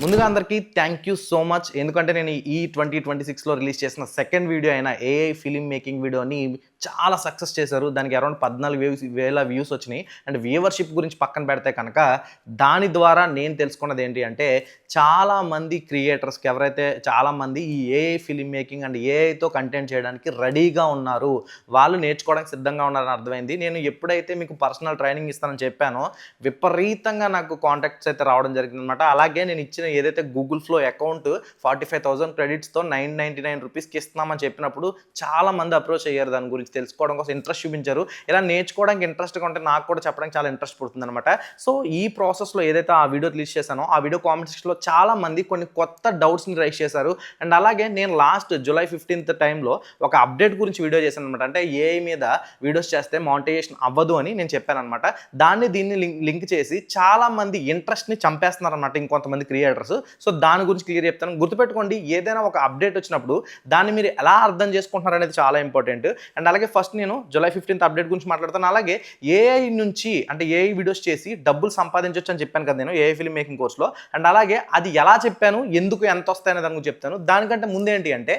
ముందుగా అందరికీ thank you so much. ఎందుకంటే నేను ఈ 2026లో రిలీజ్ చేసిన సెకండ్ వీడియో అయిన ఏఐ ఫిలిం మేకింగ్ వీడియోని చాలా సక్సెస్ చేశారు. దానికి అరౌండ్ 14,000 వ్యూస్ వచ్చినాయి. అండ్ వ్యూవర్షిప్ గురించి పక్కన పెడితే కనుక దాని ద్వారా నేను తెలుసుకున్నది ఏంటి అంటే చాలామంది క్రియేటర్స్కి ఎవరైతే చాలామంది ఈ ఏఐ ఫిలిం మేకింగ్ అండ్ ఏఐతో కంటెంట్ చేయడానికి రెడీగా ఉన్నారు, వాళ్ళు నేర్చుకోవడానికి సిద్ధంగా ఉన్నారని అర్థమైంది. నేను ఎప్పుడైతే మీకు పర్సనల్ ట్రైనింగ్ ఇస్తానని చెప్పానో విపరీతంగా నాకు కాంటాక్ట్స్ అయితే రావడం జరిగిందనమాట. అలాగే నేను ఇచ్చిన ఏదైతే గూగుల్ ఫ్లో అకౌంట్ 45,000 క్రెడిట్స్తో 999 రూపీస్కి ఇస్తున్నామని చెప్పినప్పుడు చాలామంది అప్రోచ్ అయ్యారు, దాని గురించి తెలుసుకోవడం కోసం ఇంట్రెస్ట్ చూపించారు. ఇలా నేర్చుకోవడానికి ఇంట్రెస్ట్గా ఉంటే నాకు కూడా చెప్పడానికి చాలా ఇంట్రెస్ట్ పుడుతుంది అనమాట. సో ఈ ప్రాసెస్లో ఏదైతే ఆ వీడియో రిలీజ్ చేశానో ఆ వీడియో కామెంట్ సెక్షన్లో చాలామంది కొన్ని కొత్త డౌట్స్ని రైజ్ చేశారు. అండ్ అలాగే నేను లాస్ట్ జూలై 15th టైంలో ఒక అప్డేట్ గురించి వీడియో చేశాను అనమాట. అంటే ఏఐ మీద వీడియోస్ చేస్తే మానిటైజేషన్ అవ్వదు అని నేను చెప్పాను అనమాట. దీన్ని లింక్ చేసి చాలామంది ఇంట్రెస్ట్ని చంపేస్తున్నారు అనమాట ఇంకొంతమంది క్రియేటర్స్. సో దాని గురించి క్లియర్ చెప్తాను. గుర్తుపెట్టుకోండి, ఏదైనా ఒక అప్డేట్ వచ్చినప్పుడు దాన్ని మీరు ఎలా అర్థం చేసుకుంటున్నారు అనేది చాలా ఇంపార్టెంట్. అండ్ అలాగే ఫస్ట్ నేను జూలై 15th అప్డేట్ గురించి మాట్లాడతాను. అలాగే ఏఐ నుంచి అంటే ఏఐ వీడియోస్ చేసి డబ్బులు సంపాదించవచ్చు అని చెప్పాను కదా నేను ఏఐ ఫిల్మ్ మేకింగ్ కోర్స్లో. అండ్ అలాగే అది ఎలా చెప్పాను, ఎందుకు ఎంత వస్తాయనే దాని గురించి చెప్తాను. దానికంటే ముందేంటి అంటే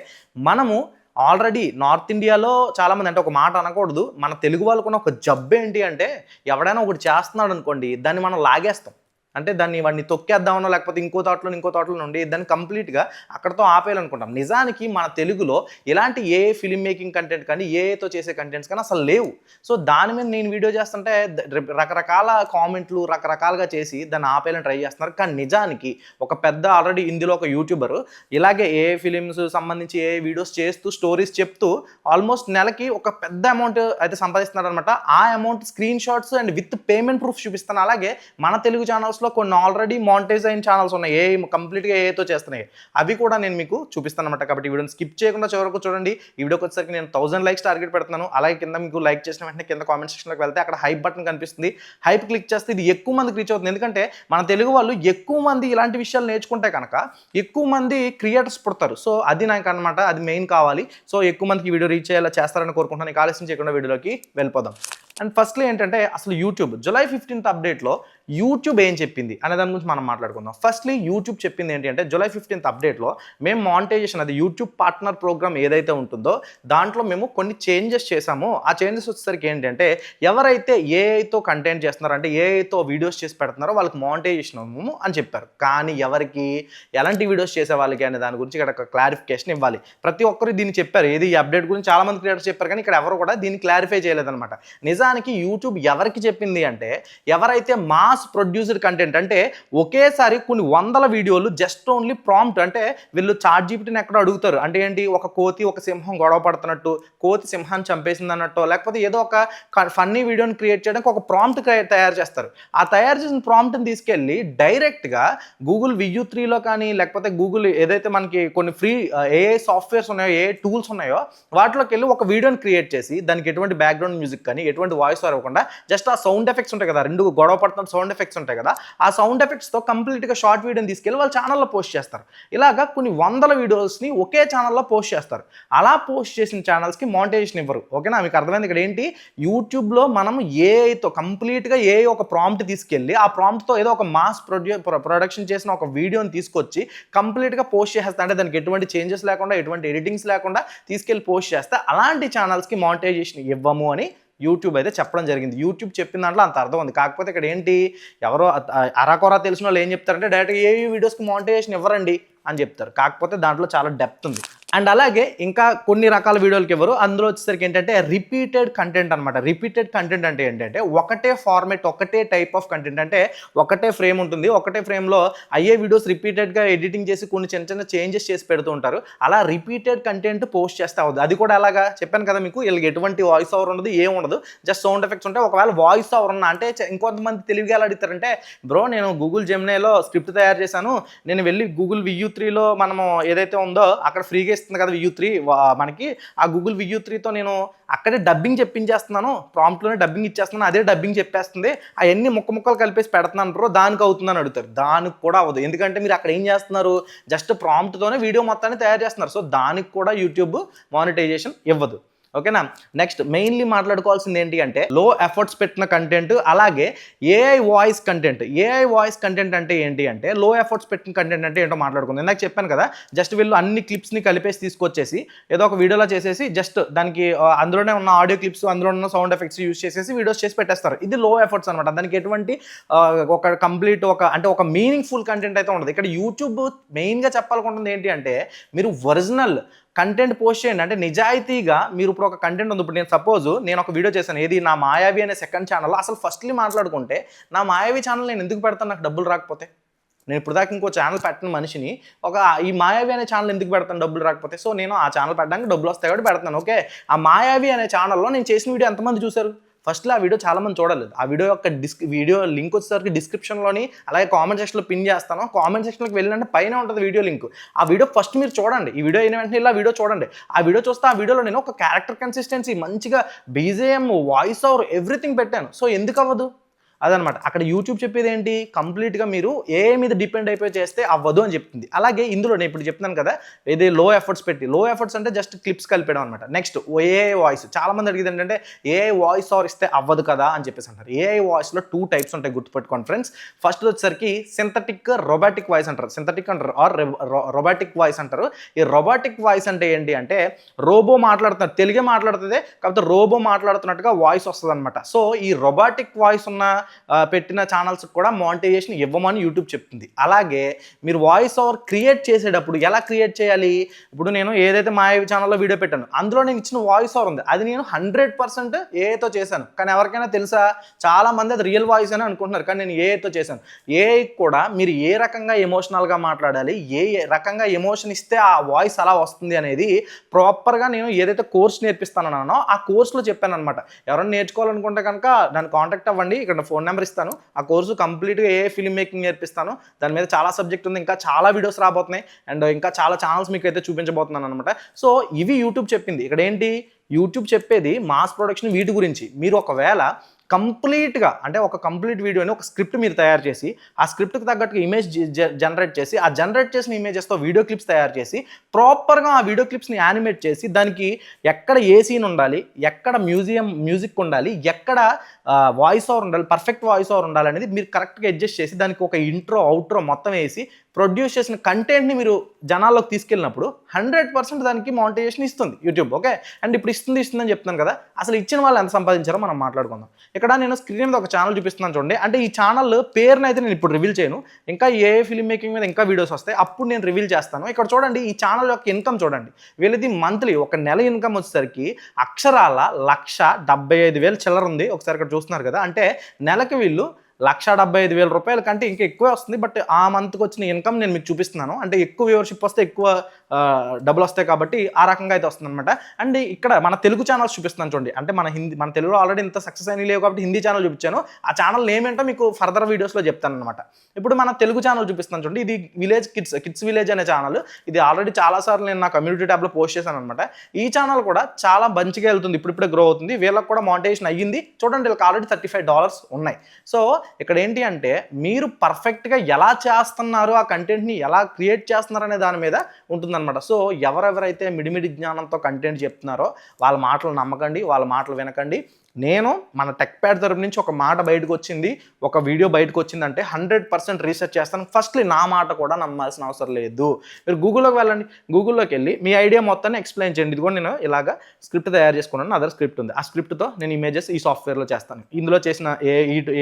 మనము ఆల్రెడీ నార్త్ ఇండియాలో చాలామంది, అంటే ఒక మాట అనకూడదు, మన తెలుగు వాళ్ళకున్న ఒక జబ్బు ఏంటి అంటే ఎవడైనా ఒకటి చేస్తున్నాడు అనుకోండి దాన్ని మనం లాగేస్తాం. అంటే వాడిని తొక్కేద్దామనో లేకపోతే ఇంకో తోటలో నుండి దాన్ని కంప్లీట్గా అక్కడతో ఆపేయాలనుకుంటాం. నిజానికి మన తెలుగులో ఇలాంటి ఏఐ ఫిల్మ్ మేకింగ్ కంటెంట్ కానీ ఏఐతో చేసే కంటెంట్స్ కానీ అసలు లేవు. సో దాని మీద నేను వీడియో చేస్తుంటే రకరకాల కామెంట్లు రకరకాలుగా చేసి దాన్ని ఆపేయాలని ట్రై చేస్తున్నారు. కానీ నిజానికి ఒక పెద్ద ఆల్రెడీ ఇందులో ఒక యూట్యూబర్ ఇలాగే ఏఐ ఫిలిమ్స్ సంబంధించి ఏఐ వీడియోస్ చేస్తూ స్టోరీస్ చెప్తూ ఆల్మోస్ట్ నెలకి ఒక పెద్ద అమౌంట్ అయితే సంపాదిస్తున్నారు అనమాట. ఆ amount screen shots and with payment proof చూపిస్తాను. అలాగే మన తెలుగు ఛానల్స్ కొన్ని ఆల్రెడీ మానిటైజ్ అయిన ఛానల్స్ ఉన్నాయి, ఏ కంప్లీట్గా ఏతో చేస్తున్నాయి, అవి కూడా నేను మీకు చూపిస్తాను అనమాట. కాబట్టి ఈ వీడియోని స్కిప్ చేయకుండా చివరకు చూడండి. ఈ వీడియోకి వచ్చేసరికి నేను 1000 లైక్స్ టార్గెట్ పెడుతున్నాను. అలాగే కింద మీకు లైక్ చేసిన వెంటనే కింద కామెంట్ సెక్షన్లోకి వెళ్తే అక్కడ హైప్ బటన్ కనిపిస్తుంది. హైప్ క్లిక్ చేస్తే ఇది ఎక్కువ మందికి రీచ్ అవుతుంది. ఎందుకంటే మన తెలుగు వాళ్ళు ఎక్కువ మంది ఇలాంటి విషయాలు నేర్చుకుంటే కనుక ఎక్కువ మంది క్రియేటర్స్ పుడతారు. సో అది నాకు అనమాట, అది మెయిన్ కావాలి. సో ఎక్కువ మందికి వీడియో రీచ్ అయ్యేలా చేస్తారని కోరుకుంటున్నాను. ఆలస్యం చేయకుండా వీడియోలోకి వెళ్ళిపోదాం. అండ్ ఫస్ట్లీ ఏంటంటే అసలు యూట్యూబ్ జూలై 15th అప్డేట్లో యూట్యూబ్ ఏం చెప్పింది అనే దాని గురించి మనం మాట్లాడుకుందాం. ఫస్ట్లీ యూట్యూబ్ చెప్పింది ఏంటి అంటే జూలై 15th అప్డేట్లో మేము మానిటైజేషన్, అది యూట్యూబ్ పార్ట్నర్ ప్రోగ్రామ్ ఏదైతే ఉంటుందో దాంట్లో మేము కొన్ని చేంజెస్ చేసాము. ఆ చేంజెస్ వచ్చేసరికి ఏంటంటే ఎవరైతే ఏఐతో కంటెంట్ చేస్తున్నారో అంటే ఏఐతో వీడియోస్ చేసి పెడుతున్నారో వాళ్ళకి మానిటైజేషన్ అవ్వము అని చెప్పారు. కానీ ఎవరికి, ఎలాంటి వీడియోస్ చేసే వాళ్ళకి అనే దాని గురించి ఇక్కడ ఒక క్లారిఫికేషన్ ఇవ్వాలి. ప్రతి ఒక్కరు దీన్ని చెప్పారు, ఏది ఈ అప్డేట్ గురించి చాలామంది క్రియేటర్స్ చెప్పారు, కానీ ఇక్కడ ఎవరు కూడా దీన్ని క్లారిఫై చేయలేదన్నమాట. నిజానికి యూట్యూబ్ ఎవరికి చెప్పింది అంటే ఎవరైతే మాస్ ప్రొడ్యూస్డ్ కంటెంట్, అంటే ఒకేసారి కొన్ని వందల వీడియోలు జస్ట్ ఓన్లీ ప్రాంప్ట్, అంటే వీళ్ళు చాట్ జీపీటీని ఎక్కడో అడుగుతారు, అంటే ఏంటి ఒక కోతి ఒక సింహం గొడవ పడుతున్నట్టు, కోతి సింహాన్ని చంపేసింది అన్నట్టు, లేకపోతే ఏదో ఒక ఫన్నీ వీడియోని క్రియేట్ చేయడానికి ఒక ప్రాంప్ట్ తయారు చేస్తారు. ఆ తయారు చేసిన ప్రాంప్ట్ని తీసుకెళ్ళి డైరెక్ట్గా గూగుల్ VU3లో కానీ లేకపోతే గూగుల్ ఏదైతే మనకి కొన్ని ఫ్రీ ఏఐ సాఫ్ట్వేర్స్ ఉన్నాయో, ఏఐ టూల్స్ ఉన్నాయో వాటిలోకి వెళ్ళి ఒక వీడియోని క్రియేట్ చేసి దానికి ఎటువంటి బ్యాక్గ్రౌండ్ మ్యూజిక్ కానీ ఎటువంటి వాయిస్ అవ్వకుండా జస్ట్ ఆ సౌండ్ ఎఫెక్ట్స్ ఉంటాయి కదా, రెండు గొడవ పడుతున్న సౌండ్ ఎఫెక్ట్స్ ఉంటాయి కదా, ఆ సౌండ్ ఎఫెక్ట్స్తో కంప్లీట్గా షార్ట్ వీడియోని తీసుకెళ్ళి వాళ్ళ ఛానల్లో పోస్ట్ చేస్తారు. ఇలాగా కొన్ని వందల వీడియోస్ని ఒకే ఛానల్లో పోస్ట్ చేస్తారు. అలా పోస్ట్ చేసిన ఛానల్స్కి మానిటైజేషన్ ఇవ్వరు. ఓకేనా, మీకు అర్థమైంది. ఇక్కడ ఏంటి, యూట్యూబ్లో మనం ఏఐతో కంప్లీట్గా ఏఐ ఒక ప్రాంప్ట్ తీసుకెళ్ళి ఆ ప్రాంప్ట్తో ఏదో ఒక మాస్ ప్రొడక్షన్ చేసిన ఒక వీడియోని తీసుకొచ్చి కంప్లీట్గా పోస్ట్ చేసేస్తా, అంటే దానికి ఎటువంటి చేంజెస్ లేకుండా ఎటువంటి ఎడిటింగ్స్ లేకుండా తీసుకెళ్ళి పోస్ట్ చేస్తే అలాంటి ఛానల్స్కి మానిటైజేషన్ ఇవ్వము అని యూట్యూబ్ అయితే చెప్పడం జరిగింది. యూట్యూబ్ చెప్పిన దాంట్లో అంత అర్థం ఉంది. కాకపోతే ఇక్కడ ఏంటి, ఎవరో అరాకొరా తెలిసిన వాళ్ళు ఏం చెప్తారంటే డైరెక్ట్గా ఏ వీడియోస్కి మానిటైజేషన్ ఇవ్వరండి అని చెప్తారు. కాకపోతే దాంట్లో చాలా డెప్త్ ఉంది. అండ్ అలాగే ఇంకా కొన్ని రకాల వీడియోలకి ఎవరు, అందులో వచ్చేసరికి ఏంటంటే రిపీటెడ్ కంటెంట్ అనమాట. రిపీటెడ్ కంటెంట్ అంటే ఏంటంటే ఒకటే ఫార్మేట్, ఒకటే టైప్ ఆఫ్ కంటెంట్, అంటే ఒకటే ఫ్రేమ్ ఉంటుంది, ఒకటే ఫ్రేమ్లో అయ్యే వీడియోస్ రిపీటెడ్గా ఎడిటింగ్ చేసి కొన్ని చిన్న చిన్న చేంజెస్ చేసి పెడుతూ ఉంటారు. అలా రిపీటెడ్ కంటెంట్ పోస్ట్ చేస్తే అవుతుంది. అది కూడా అలాగా చెప్పాను కదా మీకు, వీళ్ళకి ఎటువంటి వాయిస్ ఓవర్ ఉండదు, ఏం ఉండదు, జస్ట్ సౌండ్ ఎఫెక్ట్స్ ఉంటాయి. ఒకవేళ వాయిస్ ఓవర్ ఉన్నా అంటే ఇంకొంతమంది తెలివిగా ఎలా అడుగుతారంటే, బ్రో నేను గూగుల్ జెమినైలో స్క్రిప్ట్ తయారు చేశాను, నేను వెళ్ళి గూగుల్ VU3లో మనము ఏదైతే ఉందో అక్కడ ఫ్రీగా ఇస్తుంది కదా VU3 మనకి, ఆ గూగుల్ VU3తో నేను అక్కడే డబ్బింగ్ చెప్పించేస్తున్నాను, ప్రాంప్ట్లోనే డబ్బింగ్ ఇచ్చేస్తున్నాను, అదే డబ్బింగ్ చెప్పేస్తుంది, అవన్నీ ముక్కలు కలిపేసి పెడుతున్నాను బ్రో, దానికి అవుతుందని అడుగుతారు. దానికి కూడా అవ్వదు. ఎందుకంటే మీరు అక్కడ ఏం చేస్తున్నారు, జస్ట్ ప్రాంప్ట్తోనే వీడియో మొత్తాన్ని తయారు చేస్తున్నారు. సో దానికి కూడా యూట్యూబ్ మానిటైజేషన్ ఇవ్వదు. ఓకేనా. నెక్స్ట్ మెయిన్లీ మాట్లాడుకోవాల్సింది ఏంటి అంటే లో ఎఫర్ట్స్ పెట్టిన కంటెంట్, అలాగే ఏఐ వాయిస్ కంటెంట్ అంటే ఏంటి అంటే లో ఎఫర్ట్స్ పెట్టిన కంటెంట్ అంటే ఏంటో మాట్లాడుకుందాం. ఇందాక చెప్పాను కదా, జస్ట్ వీళ్ళు అన్ని క్లిప్స్ని కలిపేసి తీసుకొచ్చేసి ఏదో ఒక వీడియోలో చేసేసి జస్ట్ దానికి అందులోనే ఉన్న ఆడియో క్లిప్స్, అందులో ఉన్న సౌండ్ ఎఫెక్ట్స్ యూస్ చేసేసి వీడియోస్ చేసి పెట్టేస్తారు. ఇది లో ఎఫర్ట్స్ అనమాట. దానికి ఎటువంటి ఒక కంప్లీట్ ఒక మీనింగ్ఫుల్ కంటెంట్ అయితే ఉండదు. ఇక్కడ యూట్యూబ్ మెయిన్గా చెప్పాలనుకుంటుంది ఏంటి అంటే మీరు ఒరిజినల్ కంటెంట్ పోస్ట్ చేయండి. అంటే నిజాయితీగా మీరు ఇప్పుడు ఒక కంటెంట్ ఉంది. ఇప్పుడు నేను ఒక వీడియో చేశాను, ఏది నా మాయావి అనే సెకండ్ ఛానల్లో. అసలు ఫస్ట్లీ మాట్లాడుకుంటే నా మాయావి ఛానల్ నేను ఎందుకు పెడతాను నాకు డబ్బులు రాకపోతే? నేను ఇప్పుడు దాకా ఇంకో ఛానల్ పెట్టిన మనిషిని ఈ మాయావి అనే ఛానల్ ఎందుకు పెడతాను డబ్బులు రాకపోతే? సో నేను ఆ ఛానల్ పెట్టడానికి డబ్బులు వస్తాయి కాబట్టి పెడతాను. ఓకే, ఆ మాయావి అనే ఛానల్లో నేను చేసిన వీడియో ఎంతమంది చూశారు? ఫస్ట్లో ఆ వీడియో చాలామంది చూడలేదు. ఆ వీడియో యొక్క వీడియో లింక్ వచ్చేసరికి డిస్క్రిప్షన్లోని, అలాగే కామెంట్ సెక్షన్లో పిన్ చేస్తాను. కామెంట్ సెక్షన్లోకి వెళ్ళినంటే పైన ఉంటుంది వీడియో లింక్. ఆ వీడియో ఫస్ట్ మీరు చూడండి. ఈ వీడియో అయిన వెంటనే ఇలా వీడియో చూడండి. ఆ వీడియో చూస్తే ఆ వీడియోలో నేను ఒక క్యారెక్టర్ కన్సిస్టెన్సీ, మంచిగా బీజేఎం, వాయిస్ ఓవర్ ఎవ్రీథింగ్ పెట్టాను. సో ఎందుకు అవ్వదు? అదనమాట. అక్కడ యూట్యూబ్ చెప్పేది ఏంటి, కంప్లీట్గా మీరు ఏఐ మీద డిపెండ్ అయిపోయి చేస్తే అవ్వదు అని చెప్తుంది. అలాగే ఇందులో నేను ఇప్పుడు చెప్తున్నాను కదా, ఇది లో ఎఫర్ట్స్ పెట్టి, లో ఎఫర్ట్స్ అంటే జస్ట్ క్లిప్స్ కలిపడం అనమాట. Next AI voice. చాలా మంది అడిగేది ఏంటంటే ఏఐ వాయిస్ ఓవర్ ఇస్తే అవ్వదు కదా అని చెప్పేసి అంటారు. ఏఐ వాయిస్లో 2 టైప్స్ ఉంటాయి, గుర్తుపెట్టుకోండి ఫ్రెండ్స్. ఫస్ట్ వచ్చేసరికి సింథటిక్, రోబాటిక్ వాయిస్ అంటారు. సింథటిక్ అంటారు ఆర్ రోబాటిక్ వాయిస్ అంటారు. ఈ రోబాటిక్ వాయిస్ అంటే ఏంటి అంటే రోబో మాట్లాడుతున్నారు, తెలుగే మాట్లాడుతుంది కాకపోతే రోబో మాట్లాడుతున్నట్టుగా వాయిస్ వస్తుంది అనమాట. సో ఈ రోబాటిక్ వాయిస్ ఉన్న పెట్టిన ఛానల్స్ కూడా మానిటైజేషన్ ఇవ్వమని యూట్యూబ్ చెప్తుంది. అలాగే మీరు వాయిస్ ఓవర్ క్రియేట్ చేసేటప్పుడు ఎలా క్రియేట్ చేయాలి? ఇప్పుడు నేను ఏదైతే మా ఛానల్లో వీడియో పెట్టాను, అందులో నేను ఇచ్చిన వాయిస్ ఓవర్ ఉంది, అది నేను 100% ఏఐతో చేశాను. కానీ ఎవరికైనా తెలుసా? చాలా మంది అది రియల్ వాయిస్ అని అనుకుంటున్నారు, కానీ నేను ఏఐతో చేశాను. ఏఐ కూడా మీరు ఏ రకంగా ఎమోషనల్గా మాట్లాడాలి, ఏ రకంగా ఎమోషన్ ఇస్తే ఆ వాయిస్ అలా వస్తుంది అనేది ప్రాపర్గా నేను ఏదైతే కోర్స్ నేర్పిస్తానో ఆ కోర్సులో చెప్పాను అనమాట. ఎవరైనా నేర్చుకోవాలనుకుంటే కనుక నన్ను కాంటాక్ట్ అవ్వండి. ఇక్కడ ఫోన్ నెంబర్ ఇస్తాను. ఆ కోర్సు కంప్లీట్గా ఏ ఫిల్మ్ మేకింగ్ నేర్పిస్తాను. దాని మీద చాలా సబ్జెక్ట్ ఉంది, ఇంకా చాలా వీడియోస్ రాబోతున్నాయి అండ్ ఇంకా చాలా ఛానల్స్ మీకు అయితే చూపించబోతున్నాను అనమాట. సో ఇవి యూట్యూబ్ చెప్పింది. ఇక్కడ ఏంటి, యూట్యూబ్ చెప్పేది మాస్ ప్రొడక్షన్ వీటి గురించి. మీరు ఒకవేళ కంప్లీట్గా అంటే ఒక కంప్లీట్ వీడియోని ఒక స్క్రిప్ట్ మీరు తయారు చేసి ఆ స్క్రిప్ట్కి తగ్గట్టుగా ఇమేజ్ జనరేట్ చేసి ఆ జనరేట్ చేసిన ఇమేజెస్తో వీడియో క్లిప్స్ తయారు చేసి ప్రాపర్గా ఆ వీడియో క్లిప్స్ని యానిమేట్ చేసి దానికి ఎక్కడ ఏ సీన్ ఉండాలి, ఎక్కడ మ్యూజిక్ ఉండాలి, ఎక్కడ వాయిస్ ఓవర్ ఉండాలి, పర్ఫెక్ట్ వాయిస్ ఓవర్ ఉండాలి అనేది మీరు కరెక్ట్గా అడ్జస్ట్ చేసి దానికి ఒక ఇంట్రో అవుట్రో మొత్తం వేసి ప్రొడ్యూస్ చేసిన కంటెంట్ని మీరు జనాల్లోకి తీసుకెళ్ళినప్పుడు 100% దానికి మానిటైజేషన్ ఇస్తుంది యూట్యూబ్. ఓకే, అండ్ ఇప్పుడు ఇస్తుందని చెప్తున్నాను కదా, అసలు ఇచ్చిన వాళ్ళు ఎంత సంపాదించారో మనం మాట్లాడుకుందాం. ఇక్కడ నేను స్క్రీన్ మీద ఒక ఛానల్ చూపిస్తున్నాను చూడండి. అంటే ఈ ఛానల్ పేరుని అయితే నేను ఇప్పుడు రివీల్ చేయను, ఇంకా ఏ ఫిల్మ్ మేకింగ్ మీద ఇంకా వీడియోస్ వస్తాయి, అప్పుడు నేను రివీల్ చేస్తాను. ఇక్కడ చూడండి, ఈ ఛానల్ యొక్క ఇన్కమ్ చూడండి. వీళ్ళది మంత్లీ ఒక నెల ఇన్కమ్ వచ్చేసరికి అక్షరాల 1,75,000 చిల్లర ఉంది. ఒకసారి ఇక్కడ చూస్తున్నారు కదా, అంటే నెలకి వీళ్ళు 1,75,000 రూపాయల కంటే ఇంకా ఎక్కువే వస్తుంది. బట్ ఆ మంత్కి వచ్చిన ఇన్కమ్ నేను మీకు చూపిస్తున్నాను. అంటే ఎక్కువ వ్యూవర్షిప్ వస్తే ఎక్కువ డబ్బులు వస్తాయి కాబట్టి ఆ రకంగా అయితే వస్తుంది అనమాట. అండ్ ఇక్కడ మన తెలుగు ఛానల్స్ చూపిస్తున్నాను చూడండి. అంటే మన తెలుగులో ఆల్రెడీ ఇంత సక్సెస్ అయిన లేవు కాబట్టి హిందీ ఛానల్ చూపించాను. ఆ ఛానల్ నేమ్ ఏంటో మీకు ఫర్దర్ వీడియోస్లో చెప్తాను అనమాట. ఇప్పుడు మన తెలుగు ఛానల్ చూపిస్తున్నాను చూడండి. ఇది విలేజ్ కిడ్స్ విలేజ్ అనే ఛానల్. ఇది ఆల్రెడీ చాలాసార్లు నేను నా కమ్యూనిటీ ట్యాబ్లో పోస్ట్ చేశాను అనమాట. ఈ ఛానల్ కూడా చాలా మంచిగా వెళ్తుంది, ఇప్పుడిప్పుడే గ్రో అవుతుంది. వీళ్ళకి కూడా మానిటైజేషన్ అయ్యింది. చూడండి, వీళ్ళకి ఆల్రెడీ $35 ఉన్నాయి. సో ఇక్కడ ఏంటి అంటే మీరు పర్ఫెక్ట్గా ఎలా చేస్తున్నారు, ఆ కంటెంట్ని ఎలా క్రియేట్ చేస్తున్నారు అనే దాని మీద ఉంటుందన్నమాట. సో ఎవరెవరైతే మిడిమిడి జ్ఞానంతో కంటెంట్ చెప్తున్నారో వాళ్ళ మాటలు నమ్మకండి, వాళ్ళ మాటలు వినకండి. నేను మన టెక్ ప్యాడ్ తరపు నుంచి ఒక మాట బయటకు వచ్చింది, ఒక వీడియో బయటకు వచ్చిందంటే 100% రీసెర్చ్ చేస్తాను. ఫస్ట్లీ నా మాట కూడా నమ్మాల్సిన అవసరం లేదు. మీరు గూగుల్లోకి వెళ్ళండి, గూగుల్లోకి వెళ్ళి మీ ఐడియా మొత్తాన్ని ఎక్స్ప్లెయిన్ చేయండి. ఇది కూడా నేను ఇలాగా స్క్రిప్ట్ తయారు చేసుకున్నాను, అదర్ స్క్రిప్ట్ ఉంది. ఆ స్క్రిప్ట్తో నేను ఇమేజెస్ ఈ సాఫ్ట్వేర్లో చేస్తాను, ఇందులో చేసిన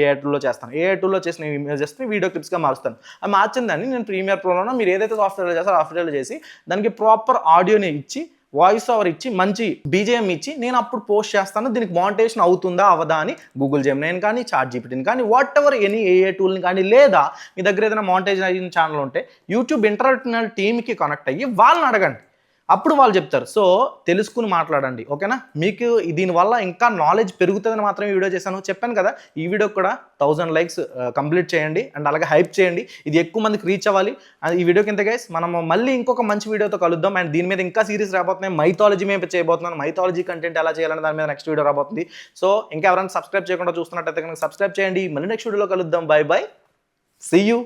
ఏ టూల్లో చేస్తాను, ఏ టూల్లో చేసిన ఇమేజెస్ని వీడియో క్లిప్స్గా మారుస్తాను. అది మార్చిన దాన్ని నేను ప్రీమియర్ ప్రోలోనో మీరు ఏదైతే సాఫ్ట్వేర్లో చేస్తారో సాఫ్ట్వేర్లో చేసి దానికి ప్రాపర్ ఆడియోని ఇచ్చి వాయిస్ ఓవర్ ఇచ్చి మంచి బీజేఎం ఇచ్చి నేను అప్పుడు పోస్ట్ చేస్తాను. దీనికి మానిటైజేషన్ అవుతుందా అవదా అని గూగుల్ జెమినైని కానీ చాట్‌జీపీటీని కానీ వాట్ ఎవర్ ఎనీ ఏఏ టూల్ని కానీ, లేదా మీ దగ్గర ఏదైనా మానిటైజేషన్ అయిన ఛానల్ ఉంటే యూట్యూబ్ ఇంటర్నల్ టీమ్కి కనెక్ట్ అయ్యి వాళ్ళని అడగండి, అప్పుడు వాళ్ళు చెప్తారు. సో తెలుసుకుని మాట్లాడండి, ఓకేనా? మీకు దీనివల్ల ఇంకా నాలెడ్జ్ పెరుగుతుందని మాత్రమే వీడియో చేశాను. చెప్పాను కదా, ఈ వీడియో కూడా 1000 లైక్స్ కంప్లీట్ చేయండి అండ్ అలాగే హైప్ చేయండి. ఇది ఎక్కువ మందికి రీచ్ అవ్వాలి. ఈ వీడియో కింద గైస్ మనము మళ్ళీ ఇంకొక మంచి వీడియోతో కలుద్దాం. అండ్ దీని మీద ఇంకా సిరీస్ రాబోతున్నాయి. మైథాలజీ మేము చేయబోతున్నాను. మైథాలజీ కంటెంట్ ఎలా చేయాలని దాని మీద నెక్స్ట్ వీడియో రాబోతుంది. సో ఇంకా ఎవరైనా సబ్స్క్రైబ్ చేయకుండా చూస్తున్నట్టయితే కనుక సబ్స్క్రైబ్ చేయండి. మళ్ళీ నెక్స్ట్ వీడియోలో కలుద్దాం. Bye bye, see you.